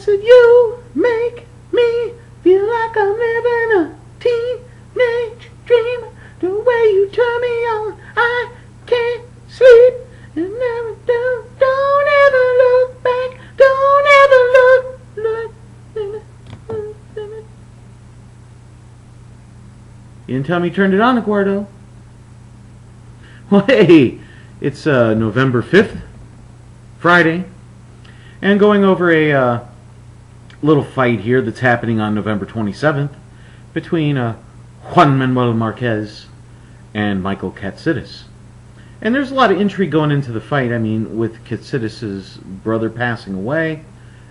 said, you make me feel like I'm living a teenage dream. The way you turn me on, I can't sleep. And never don't ever look back. Don't ever look. You didn't tell me you turned it on, Eduardo. Well, hey, it's November 5th, Friday, and going over a little fight here that's happening on November 27th between Juan Manuel Marquez and Michael Katsidis. And there's a lot of intrigue going into the fight. I mean, with Katsidis' brother passing away,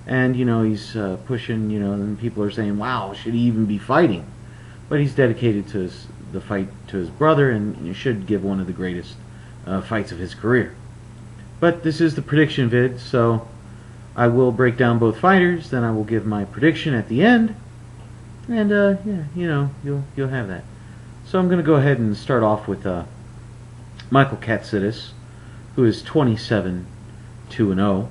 and, you know, he's pushing, you know, and people are saying, wow, should he even be fighting? But he's dedicated to the fight to his brother, and you should give one of the greatest fights of his career. But this is the prediction vid, so I will break down both fighters, then I will give my prediction at the end, and yeah, you know, you'll have that. So I'm going to go ahead and start off with Michael Katsidis, who is 27-2-0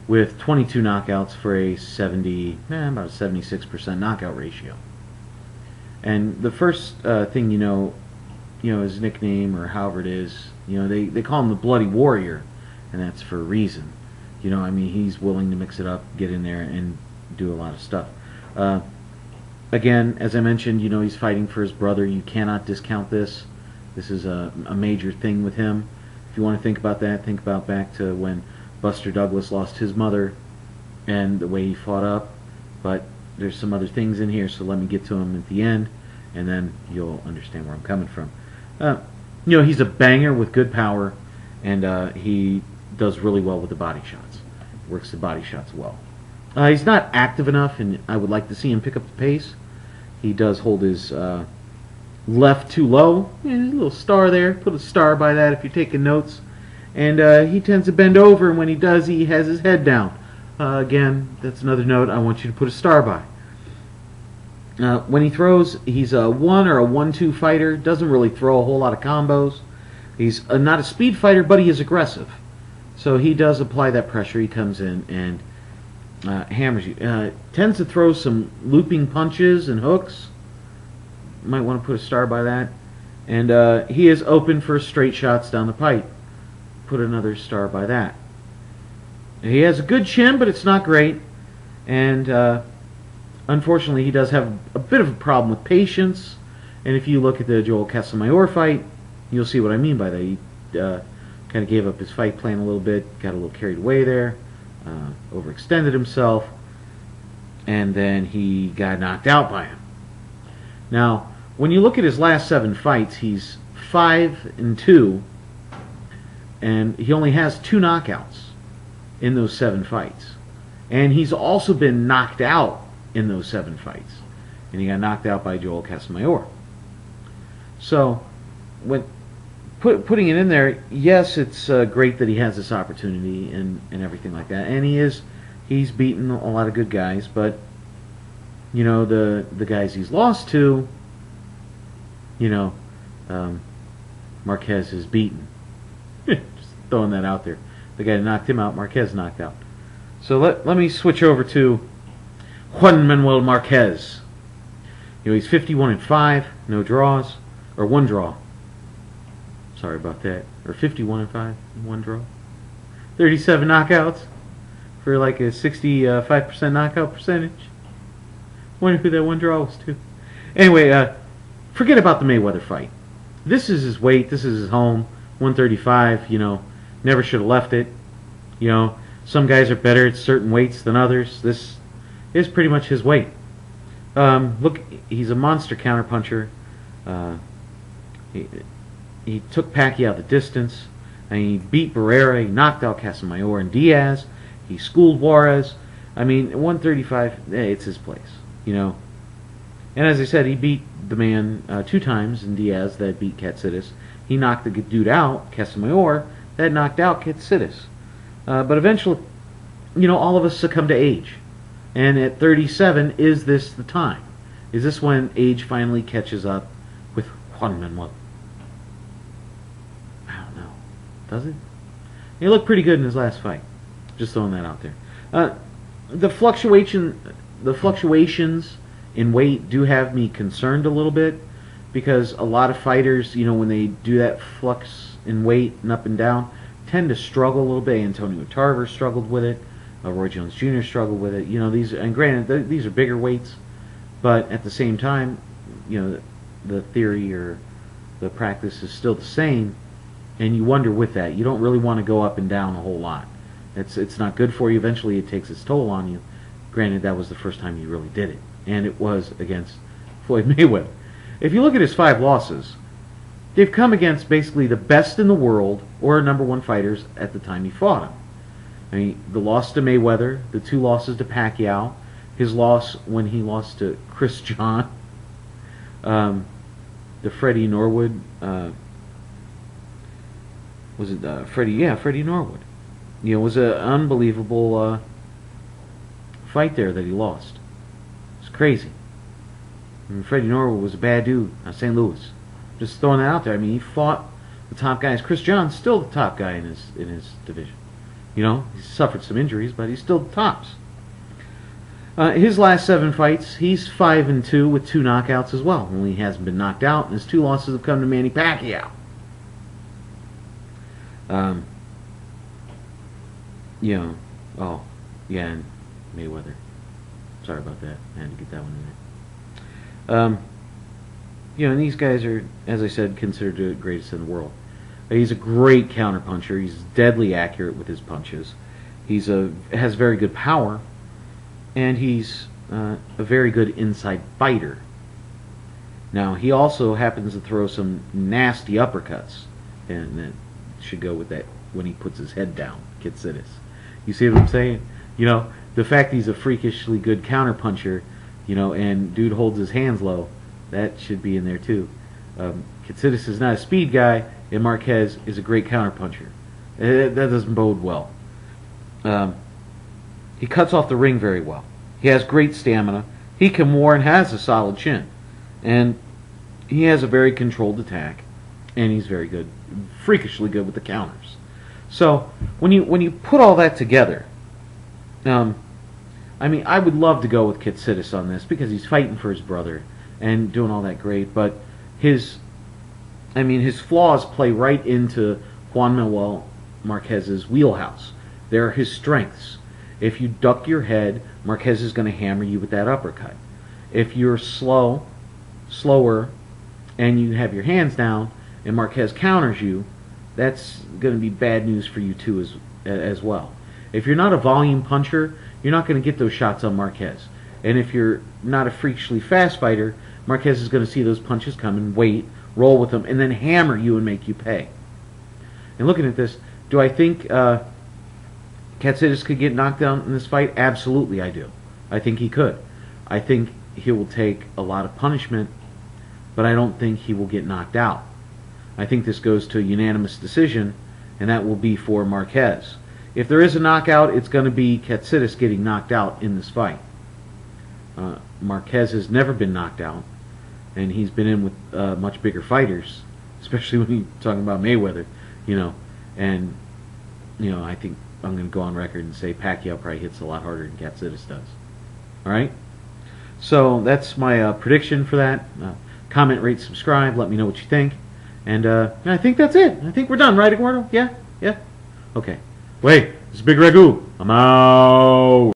with 22 knockouts for a about a 76% knockout ratio. And the first thing you know his nickname, or however it is, you know, they call him the Bloody Warrior, and that's for a reason. You know, I mean, he's willing to mix it up, get in there, and do a lot of stuff. Again, as I mentioned, you know, he's fighting for his brother. You cannot discount this. This is a major thing with him. If you want to think about that, think about back to when Buster Douglas lost his mother and the way he fought up. But there's some other things in here, so let me get to them at the end, and then you'll understand where I'm coming from. You know, he's a banger with good power, and he does really well with the body shots. Works the body shots well. He's not active enough, and I would like to see him pick up the pace. He does hold his left too low. Yeah, a little star there. Put a star by that if you're taking notes. And he tends to bend over, and when he does, he has his head down. Again, that's another note I want you to put a star by. When he throws, he's a 1 or a 1-2 fighter. Doesn't really throw a whole lot of combos. He's not a speed fighter, but he is aggressive. So he does apply that pressure. He comes in and hammers you. Tends to throw some looping punches and hooks. Might want to put a star by that. And he is open for straight shots down the pipe. Put another star by that. He has a good chin, but it's not great. And unfortunately, he does have a bit of a problem with patience. And if you look at the Joel Casamayor fight, you'll see what I mean by that. He kind of gave up his fight plan a little bit, got a little carried away there, overextended himself, and then he got knocked out by him. Now, when you look at his last 7 fights, he's 5-2, and he only has 2 knockouts in those 7 fights. And he's also been knocked out in those 7 fights. And he got knocked out by Joel Casamayor. So, when putting it in there, yes, it's great that he has this opportunity and everything like that. And he's beaten a lot of good guys, but you know, the guys he's lost to, you know, Marquez is beaten. Just throwing that out there. The guy that knocked him out, Marquez knocked out. So let me switch over to Juan Manuel Marquez. You know, he's 51-5, no draws, or 1 draw. Sorry about that. Or 51-5, 1 draw. 37 knockouts for like a 65% knockout percentage. Wonder who that 1 draw was to. Anyway, forget about the Mayweather fight. This is his weight. This is his home. 135. You know, never should have left it. You know, some guys are better at certain weights than others. This is pretty much his weight. Look, he's a monster counterpuncher. He took Pacquiao the distance, and he beat Barrera. He knocked out Casamayor and Diaz. He schooled Juarez. I mean, 135, it's his place, you know. And as I said, he beat the man 2 times in Diaz that beat Katsidis. He knocked the dude out, Casamayor, that knocked out Katsidis. But eventually, you know, all of us succumb to age. And at 37, is this the time? Is this when age finally catches up with Juan Manuel? I don't know. Does it? He looked pretty good in his last fight. Just throwing that out there. the fluctuations in weight do have me concerned a little bit, because a lot of fighters, when they do that flux in weight and up and down, tend to struggle a little bit. Antonio Tarver struggled with it. Roy Jones Jr. struggled with it. These, and granted, these are bigger weights, but at the same time, the theory or the practice is still the same, and you wonder with that. You don't really want to go up and down a whole lot. It's not good for you. Eventually, it takes its toll on you. Granted, that was the first time you really did it, and it was against Floyd Mayweather. If you look at his 5 losses, they've come against basically the best in the world or #1 fighters at the time he fought him. I mean, the loss to Mayweather, the 2 losses to Pacquiao, his loss when he lost to Chris John, the Freddie Norwood, was it Freddie? Yeah, Freddie Norwood. It was an unbelievable fight there that he lost. It's crazy. I mean, Freddie Norwood was a bad dude out of St. Louis. Just throwing that out there. I mean, he fought the top guys. Chris John's still the top guy in his division. He's suffered some injuries, but he's still the tops. His last 7 fights, he's 5-2 with 2 knockouts as well. Only he hasn't been knocked out, and his 2 losses have come to Manny Pacquiao. Oh, yeah, and Mayweather. Sorry about that. I had to get that one in there. And these guys are, as I said, considered the greatest in the world. He's a great counterpuncher. He's deadly accurate with his punches. Has very good power, and he's a very good inside fighter. Now, he also happens to throw some nasty uppercuts, and that should go with that when he puts his head down, Katsidis. You see what I'm saying? The fact he's a freakishly good counterpuncher, and dude holds his hands low, that should be in there too. Katsidis is not a speed guy, and Marquez is a great counterpuncher. That doesn't bode well. He cuts off the ring very well. He has great stamina. He can war and has a solid chin. And he has a very controlled attack. And he's very good, freakishly good with the counters. So, when you put all that together, I would love to go with Katsidis on this, because he's fighting for his brother and doing all that great, but his flaws play right into Juan Manuel Marquez's wheelhouse. They're his strengths. If you duck your head, Marquez is going to hammer you with that uppercut. If you're slower, and you have your hands down, and Marquez counters you, that's going to be bad news for you too as well. If you're not a volume puncher, you're not going to get those shots on Marquez. And if you're not a freakishly fast fighter, Marquez is going to see those punches come and wait, roll with them, and then hammer you and make you pay. And looking at this, do I think Katsidis could get knocked down in this fight? Absolutely, I do. I think he could. I think he will take a lot of punishment, but I don't think he will get knocked out. I think this goes to a unanimous decision, and that will be for Marquez. If there is a knockout, it's going to be Katsidis getting knocked out in this fight. Marquez has never been knocked out, and he's been in with much bigger fighters, especially when you're talking about Mayweather, and I think I'm going to go on record and say Pacquiao probably hits a lot harder than Katsidis does. All right, so that's my prediction for that. Comment, rate, subscribe. Let me know what you think, and I think that's it. I think we're done, right, Eduardo? Yeah. Okay. Wait, this is Bigragu. I'm out.